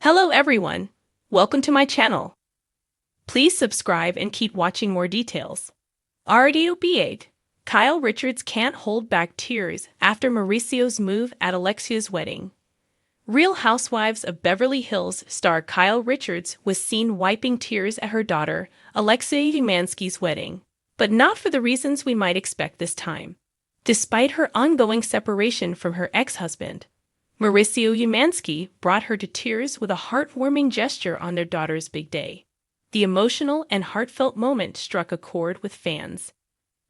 Hello everyone, welcome to my channel. Please subscribe and keep watching more details. RDOB8, Kyle Richards can't hold back tears after Mauricio's move at Alexia's wedding. Real Housewives of Beverly Hills star Kyle Richards was seen wiping tears at her daughter, Alexia Umansky's wedding, but not for the reasons we might expect this time. Despite her ongoing separation from her ex-husband, Mauricio Umansky brought her to tears with a heartwarming gesture on their daughter's big day. The emotional and heartfelt moment struck a chord with fans,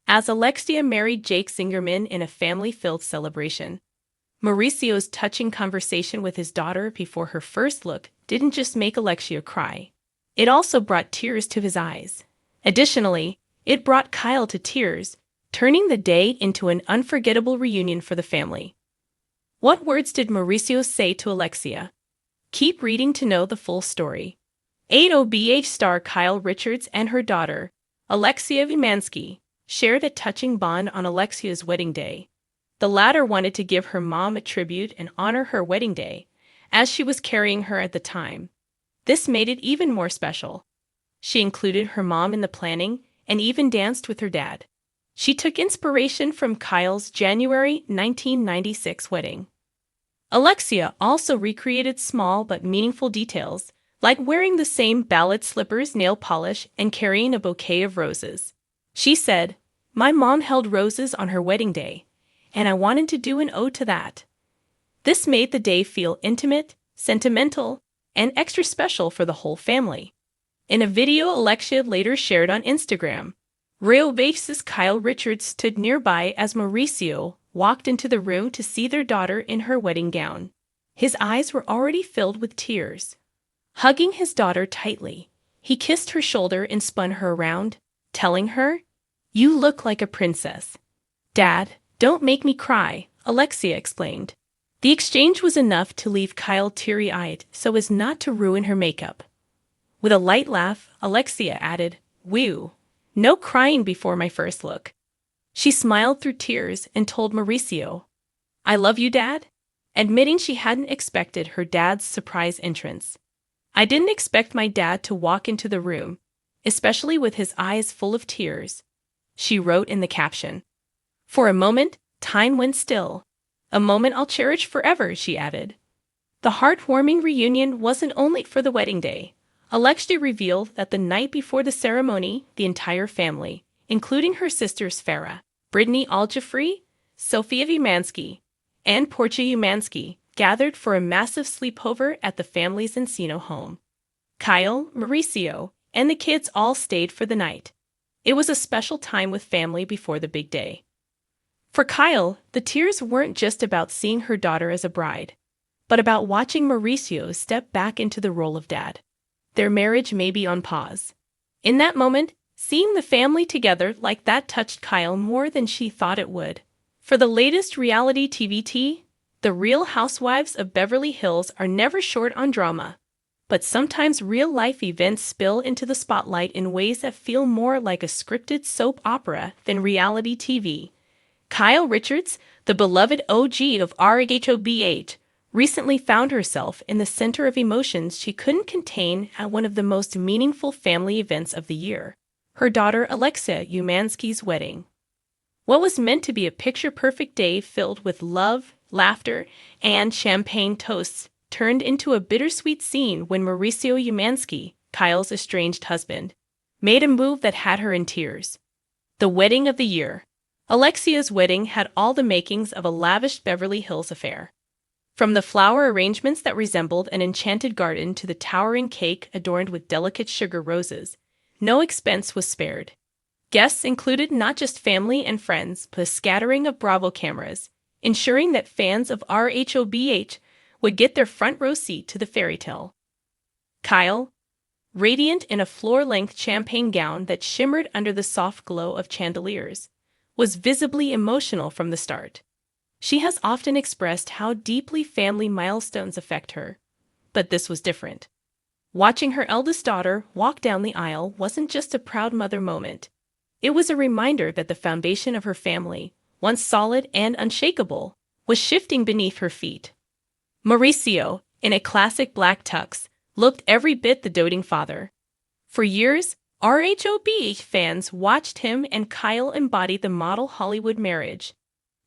as Alexia married Jake Zingerman in a family-filled celebration. Mauricio's touching conversation with his daughter before her first look didn't just make Alexia cry. It also brought tears to his eyes. Additionally, it brought Kyle to tears, turning the day into an unforgettable reunion for the family. What words did Mauricio say to Alexia? Keep reading to know the full story. 8OBH star Kyle Richards and her daughter, Alexia Umansky, shared a touching bond on Alexia's wedding day. The latter wanted to give her mom a tribute and honor her wedding day, as she was carrying her at the time. This made it even more special. She included her mom in the planning and even danced with her dad. She took inspiration from Kyle's January 1996 wedding. Alexia also recreated small but meaningful details, like wearing the same ballad slippers, nail polish, and carrying a bouquet of roses. She said, "My mom held roses on her wedding day, and I wanted to do an ode to that." This made the day feel intimate, sentimental, and extra special for the whole family. In a video Alexia later shared on Instagram, Real bassist Kyle Richards stood nearby as Mauricio walked into the room to see their daughter in her wedding gown. His eyes were already filled with tears. Hugging his daughter tightly, he kissed her shoulder and spun her around, telling her, "You look like a princess." "Dad, don't make me cry," Alexia explained. The exchange was enough to leave Kyle teary-eyed so as not to ruin her makeup. With a light laugh, Alexia added, "Whew. No crying before my first look." She smiled through tears and told Mauricio, "I love you, Dad," admitting she hadn't expected her dad's surprise entrance. "I didn't expect my dad to walk into the room, especially with his eyes full of tears," she wrote in the caption. "For a moment, time went still. A moment I'll cherish forever," she added. The heartwarming reunion wasn't only for the wedding day. Alexia revealed that the night before the ceremony, the entire family, including her sisters Farah, Brittany Aljafree, Sophia Umansky, and Portia Umansky, gathered for a massive sleepover at the family's Encino home. Kyle, Mauricio, and the kids all stayed for the night. It was a special time with family before the big day. For Kyle, the tears weren't just about seeing her daughter as a bride, but about watching Mauricio step back into the role of dad. Their marriage may be on pause. In that moment, seeing the family together like that touched Kyle more than she thought it would. For the latest reality TV tea, the Real Housewives of Beverly Hills are never short on drama. But sometimes real-life events spill into the spotlight in ways that feel more like a scripted soap opera than reality TV. Kyle Richards, the beloved OG of RHOBH, recently found herself in the center of emotions she couldn't contain at one of the most meaningful family events of the year, her daughter Alexia Umansky's wedding. What was meant to be a picture-perfect day filled with love, laughter, and champagne toasts turned into a bittersweet scene when Mauricio Umansky, Kyle's estranged husband, made a move that had her in tears. The wedding of the year. Alexia's wedding had all the makings of a lavish Beverly Hills affair. From the flower arrangements that resembled an enchanted garden to the towering cake adorned with delicate sugar roses, no expense was spared. Guests included not just family and friends, but a scattering of Bravo cameras, ensuring that fans of RHOBH would get their front row seat to the fairy tale. Kyle, radiant in a floor-length champagne gown that shimmered under the soft glow of chandeliers, was visibly emotional from the start. She has often expressed how deeply family milestones affect her, but this was different. Watching her eldest daughter walk down the aisle wasn't just a proud mother moment. It was a reminder that the foundation of her family, once solid and unshakable, was shifting beneath her feet. Mauricio, in a classic black tux, looked every bit the doting father. For years, RHOB fans watched him and Kyle embody the model Hollywood marriage.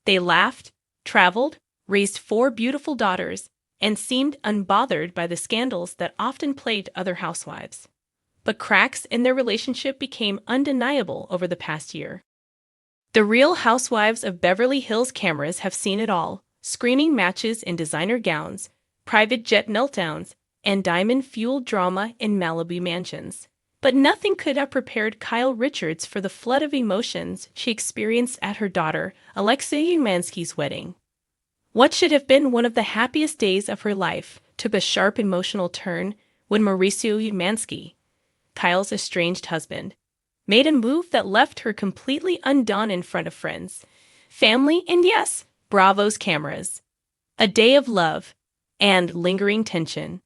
They laughed, traveled, raised 4 beautiful daughters, and seemed unbothered by the scandals that often plagued other housewives. But cracks in their relationship became undeniable over the past year. The Real Housewives of Beverly Hills cameras have seen it all: screaming matches in designer gowns, private jet meltdowns, and diamond-fueled drama in Malibu mansions. But nothing could have prepared Kyle Richards for the flood of emotions she experienced at her daughter Alexia Umansky's wedding. What should have been one of the happiest days of her life took a sharp emotional turn when Mauricio Umansky, Kyle's estranged husband, made a move that left her completely undone in front of friends, family, and yes, Bravo's cameras. A day of love and lingering tension.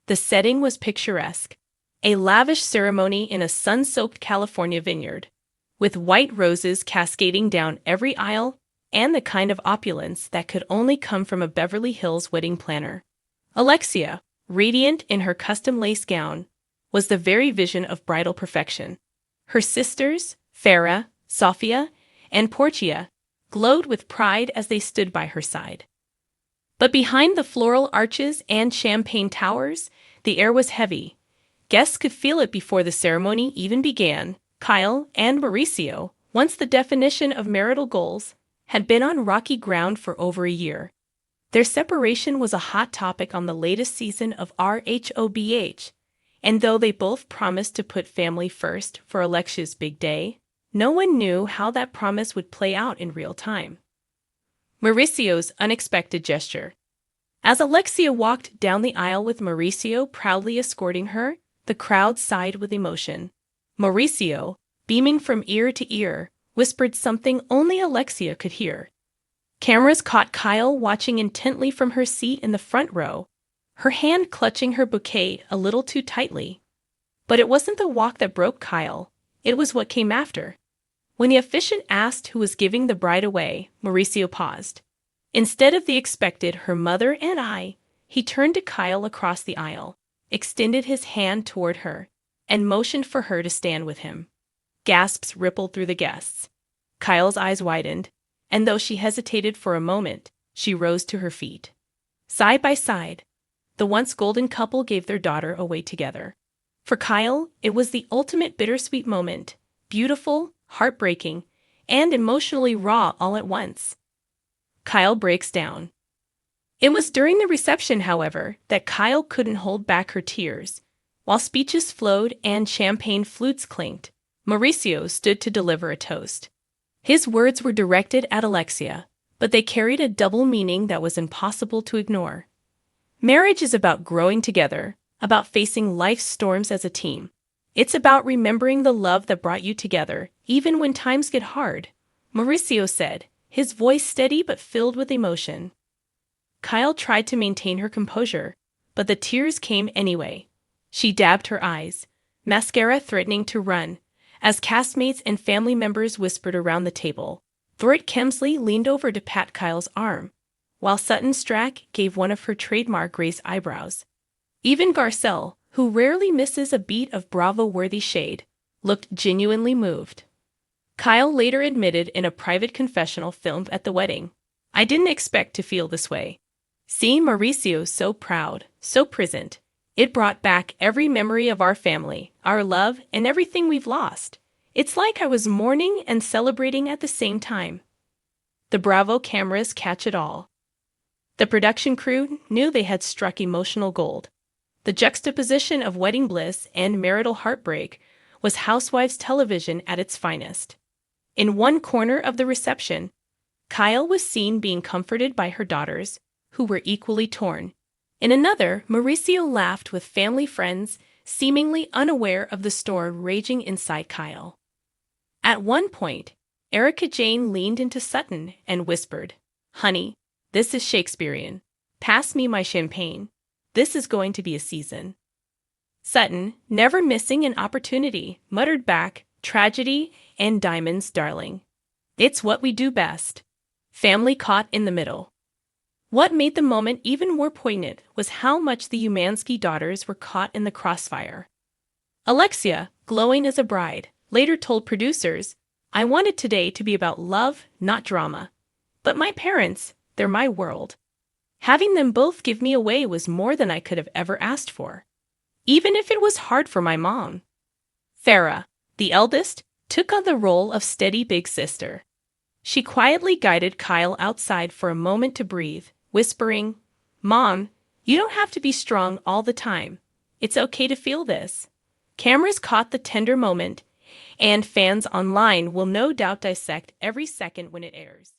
The setting was picturesque. A lavish ceremony in a sun-soaked California vineyard, with white roses cascading down every aisle and the kind of opulence that could only come from a Beverly Hills wedding planner. Alexia, radiant in her custom lace gown, was the very vision of bridal perfection. Her sisters, Farah, Sofia, and Portia, glowed with pride as they stood by her side. But behind the floral arches and champagne towers, the air was heavy. Guests could feel it before the ceremony even began. Kyle and Mauricio, once the definition of marital goals, had been on rocky ground for over a year. Their separation was a hot topic on the latest season of RHOBH, and though they both promised to put family first for Alexia's big day, no one knew how that promise would play out in real time. Mauricio's unexpected gesture. As Alexia walked down the aisle with Mauricio proudly escorting her, the crowd sighed with emotion. Mauricio, beaming from ear to ear, whispered something only Alexia could hear. Cameras caught Kyle watching intently from her seat in the front row, her hand clutching her bouquet a little too tightly. But it wasn't the walk that broke Kyle, it was what came after. When the officiant asked who was giving the bride away, Mauricio paused. Instead of the expected "her mother and I," he turned to Kyle across the aisle, extended his hand toward her, and motioned for her to stand with him. Gasps rippled through the guests. Kyle's eyes widened, and though she hesitated for a moment, she rose to her feet. Side by side, the once golden couple gave their daughter away together. For Kyle, it was the ultimate bittersweet moment, beautiful, heartbreaking, and emotionally raw all at once. Kyle breaks down. It was during the reception, however, that Kyle couldn't hold back her tears. While speeches flowed and champagne flutes clinked, Mauricio stood to deliver a toast. His words were directed at Alexia, but they carried a double meaning that was impossible to ignore. Marriage is about growing together, about facing life's storms as a team. It's about remembering the love that brought you together, even when times get hard, Mauricio said, his voice steady but filled with emotion. Kyle tried to maintain her composure, but the tears came anyway. She dabbed her eyes, mascara threatening to run, as castmates and family members whispered around the table. Thorett Kemsley leaned over to pat Kyle's arm, while Sutton Strack gave one of her trademark raised eyebrows. Even Garcelle, who rarely misses a beat of Bravo-worthy shade, looked genuinely moved. Kyle later admitted in a private confessional filmed at the wedding, "I didn't expect to feel this way. Seeing Mauricio so proud, so present, it brought back every memory of our family, our love, and everything we've lost. It's like I was mourning and celebrating at the same time." The Bravo cameras catch it all. The production crew knew they had struck emotional gold. The juxtaposition of wedding bliss and marital heartbreak was Housewives television at its finest. In one corner of the reception, Kyle was seen being comforted by her daughters, who were equally torn. In another, Mauricio laughed with family friends, seemingly unaware of the storm raging inside Kyle. At one point, Erica Jane leaned into Sutton and whispered, "Honey, this is Shakespearean. Pass me my champagne. This is going to be a season." Sutton, never missing an opportunity, muttered back, "Tragedy and diamonds, darling. It's what we do best." Family caught in the middle. What made the moment even more poignant was how much the Umansky daughters were caught in the crossfire. Alexia, glowing as a bride, later told producers, "I wanted today to be about love, not drama. But my parents, they're my world. Having them both give me away was more than I could have ever asked for, even if it was hard for my mom." Farah, the eldest, took on the role of steady big sister. She quietly guided Kyle outside for a moment to breathe, whispering, "Mom, you don't have to be strong all the time. It's okay to feel this." Cameras caught the tender moment, and fans online will no doubt dissect every second when it airs.